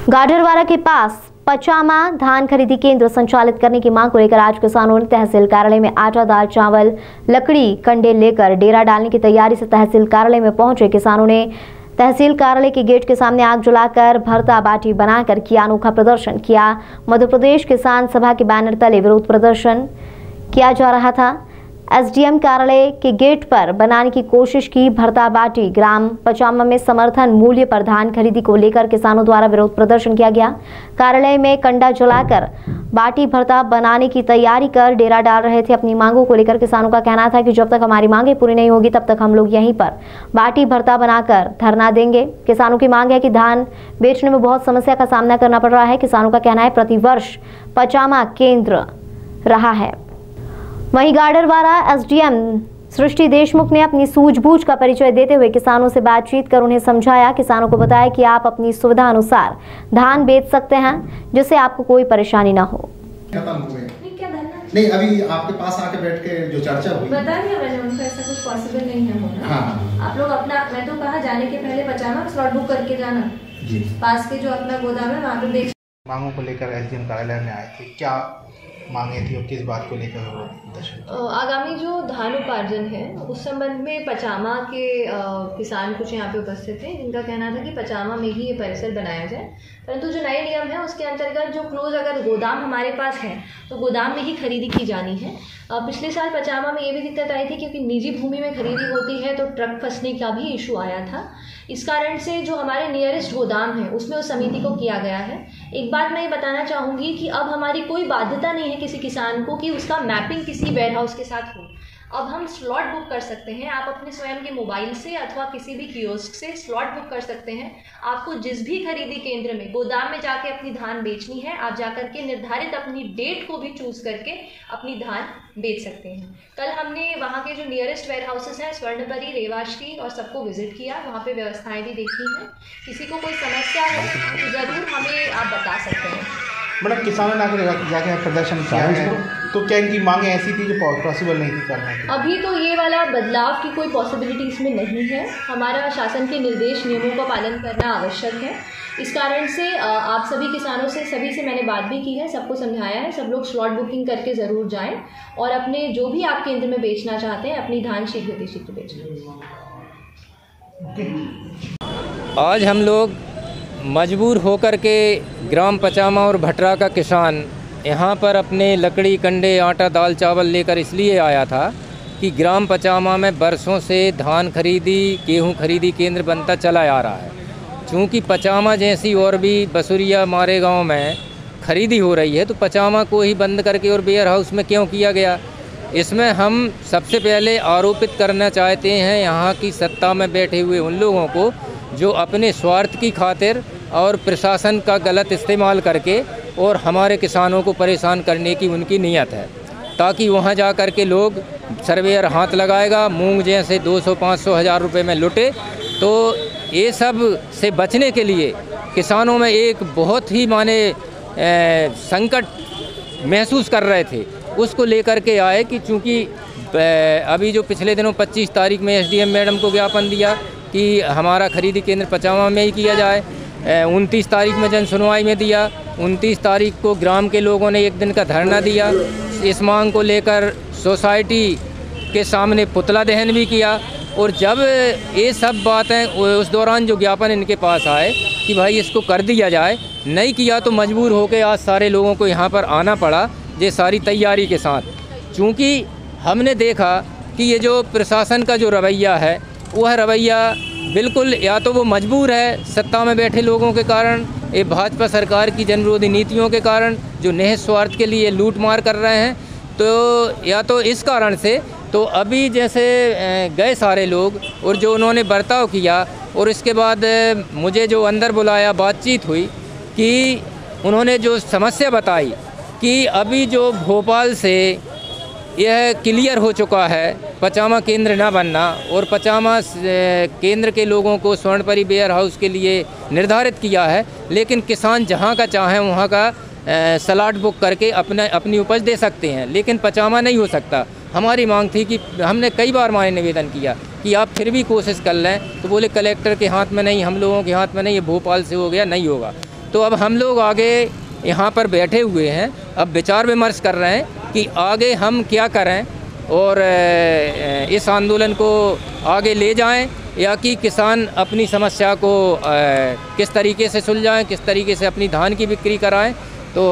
गाडरवारा के पास पचामा धान खरीदी केंद्र संचालित करने की मांग को लेकर आज किसानों ने तहसील कार्यालय में आटा, दाल, चावल, लकड़ी, कंडे लेकर डेरा डालने की तैयारी से तहसील कार्यालय में पहुंचे। किसानों ने तहसील कार्यालय के गेट के सामने आग जलाकर भरता बाटी बनाकर किया अनोखा प्रदर्शन किया। मध्य प्रदेश किसान सभा के बैनर तले विरोध प्रदर्शन किया जा रहा था। एसडीएम कार्यालय के गेट पर बनाने की कोशिश की। भरता बाटी ग्राम पचामा में समर्थन मूल्य पर धान खरीदी को लेकर किसानों द्वारा विरोध प्रदर्शन किया गया। कार्यालय में कंडा जलाकर बाटी भरता बनाने की तैयारी कर डेरा डाल रहे थे। अपनी मांगों को लेकर किसानों का कहना था कि जब तक हमारी मांगें पूरी नहीं होगी तब तक हम लोग यहीं पर बाटी भरता बनाकर धरना देंगे। किसानों की मांग है कि धान बेचने में बहुत समस्या का सामना करना पड़ रहा है। किसानों का कहना है प्रतिवर्ष पचामा केंद्र रहा है। वहीं गाडरवारा एसडीएम सृष्टि देशमुख ने अपनी सूझबूझ का परिचय देते हुए किसानों से बातचीत कर उन्हें समझाया। किसानों को बताया कि आप अपनी सुविधा अनुसार धान बेच सकते हैं जिससे आपको कोई परेशानी ना हो। खत्म हुए नहीं, अभी आपके पास आके बैठ के जो चर्चा हुई बता दिया मैंने उनको, ऐसा कुछ पॉसिबल नहीं है होना। हाँ। आप लोग अपना, मैं तो कहा जाने के पहले पचामा स्लॉट बुक करके जाना जी। पास के जो अपना गोदाम है वहाँ पे बेच। मांगों को लेकर एसडीएम कार्यालय में आए थे, क्या मांगे थी और किस बात को लेकर? आगामी जो धान उपार्जन है उस संबंध में पचामा के किसान कुछ यहाँ पे उपस्थित थे, जिनका कहना था कि पचामा में ही ये परिसर बनाया जाए। परंतु जो नए नियम है उसके अंतर्गत जो क्लोज अगर गोदाम हमारे पास है तो गोदाम में ही खरीदी की जानी है। पिछले साल पचामा में ये भी दिक्कत आई थी क्योंकि निजी भूमि में खरीदी होती है तो ट्रक फंसने का भी इशू आया था। इस कारण से जो हमारे नियरेस्ट गोदाम है उसमें उस समिति को किया गया है। एक बात मैं ये बताना चाहूँगी कि अब हमारी कोई बाध्यता नहीं है किसी किसान को कि उसका मैपिंग किसी वेयर हाउस के साथ हो। अब हम स्लॉट बुक कर सकते हैं। आप अपने स्वयं के मोबाइल से अथवा किसी भी कियोस्क से स्लॉट बुक कर सकते हैं। आपको जिस भी खरीदी केंद्र में गोदाम में जाके अपनी धान बेचनी है, आप जाकर के निर्धारित अपनी डेट को भी चूज करके अपनी धान बेच सकते हैं। कल हमने वहाँ के जो नियरेस्ट वेयर हाउसेस हैं स्वर्णपरी, रेवाश्री और सबको विजिट किया। वहाँ पे व्यवस्थाएं भी देखी हैं। किसी को कोई समस्या है तो ज़रूर हमें आप बता सकते हैं। मतलब किसानों ने जाके प्रदर्शन किया है तो क्या इनकी मांगे ऐसी थी जो पॉसिबल नहीं थी करना? अभी तो ये वाला बदलाव की कोई पॉसिबिलिटी इसमें नहीं है। हमारा शासन के निर्देश नियमों का पालन करना आवश्यक है। इस कारण से आप सभी किसानों से सभी से मैंने बात भी की है, सबको समझाया है। सब लोग स्लॉट बुकिंग करके ज़रूर जाएं और अपने जो भी आप केंद्र में बेचना चाहते हैं अपनी धान शीघ्र बेचें। आज हम लोग मजबूर होकर के ग्राम पचामा और भटरा का किसान यहाँ पर अपने लकड़ी, कंडे, आटा, दाल, चावल लेकर इसलिए आया था कि ग्राम पचामा में बरसों से धान खरीदी, गेहूँ खरीदी केंद्र बनता चला आ रहा है। चूँकि पचामा जैसी और भी बसुरिया, मारेगांव में खरीदी हो रही है तो पचामा को ही बंद करके और वेयर हाउस में क्यों किया गया? इसमें हम सबसे पहले आरोपित करना चाहते हैं यहाँ की सत्ता में बैठे हुए उन लोगों को जो अपने स्वार्थ की खातिर और प्रशासन का गलत इस्तेमाल करके और हमारे किसानों को परेशान करने की उनकी नीयत है, ताकि वहाँ जा कर के लोग सर्वेयर हाथ लगाएगा, मूंग जैसे 200, 500, 1000 रुपये में लुटे। तो ये सब से बचने के लिए किसानों में एक बहुत ही संकट महसूस कर रहे थे। उसको लेकर के आए कि चूँकि अभी जो पिछले दिनों 25 तारीख में एसडीएम मैडम को ज्ञापन दिया कि हमारा खरीदी केंद्र पचामा में ही किया जाए। 29 तारीख में जन सुनवाई में दिया। 29 तारीख को ग्राम के लोगों ने एक दिन का धरना दिया। इस मांग को लेकर सोसाइटी के सामने पुतला दहन भी किया। और जब ये सब बातें उस दौरान जो ज्ञापन इनके पास आए कि भाई इसको कर दिया जाए, नहीं किया तो मजबूर होकर आज सारे लोगों को यहाँ पर आना पड़ा ये सारी तैयारी के साथ। चूँकि हमने देखा कि ये जो प्रशासन का जो रवैया है वह रवैया बिल्कुल या तो वो मजबूर है सत्ता में बैठे लोगों के कारण, ये भाजपा सरकार की जनविरोधी नीतियों के कारण जो निहित स्वार्थ के लिए लूट मार कर रहे हैं, तो या तो इस कारण से। तो अभी जैसे गए सारे लोग और जो उन्होंने बर्ताव किया और इसके बाद मुझे जो अंदर बुलाया, बातचीत हुई कि उन्होंने जो समस्या बताई कि अभी जो भोपाल से यह क्लियर हो चुका है पचामा केंद्र ना बनना और पचामा केंद्र के लोगों को स्वर्णपरी वेयर हाउस के लिए निर्धारित किया है, लेकिन किसान जहां का चाहें वहां का स्लॉट बुक करके अपनी उपज दे सकते हैं, लेकिन पचामा नहीं हो सकता। हमारी मांग थी कि हमने कई बार माने निवेदन किया कि आप फिर भी कोशिश कर लें, तो बोले कलेक्टर के हाथ में नहीं, हम लोगों के हाथ में नहीं, ये भोपाल से हो गया, नहीं होगा। तो तो अब हम लोग आगे यहाँ पर बैठे हुए हैं, अब विचार विमर्श कर रहे हैं कि आगे हम क्या करें और इस आंदोलन को आगे ले जाएं या कि किसान अपनी समस्या को किस तरीके से सुलझाएं, किस तरीके से अपनी धान की बिक्री कराएं। तो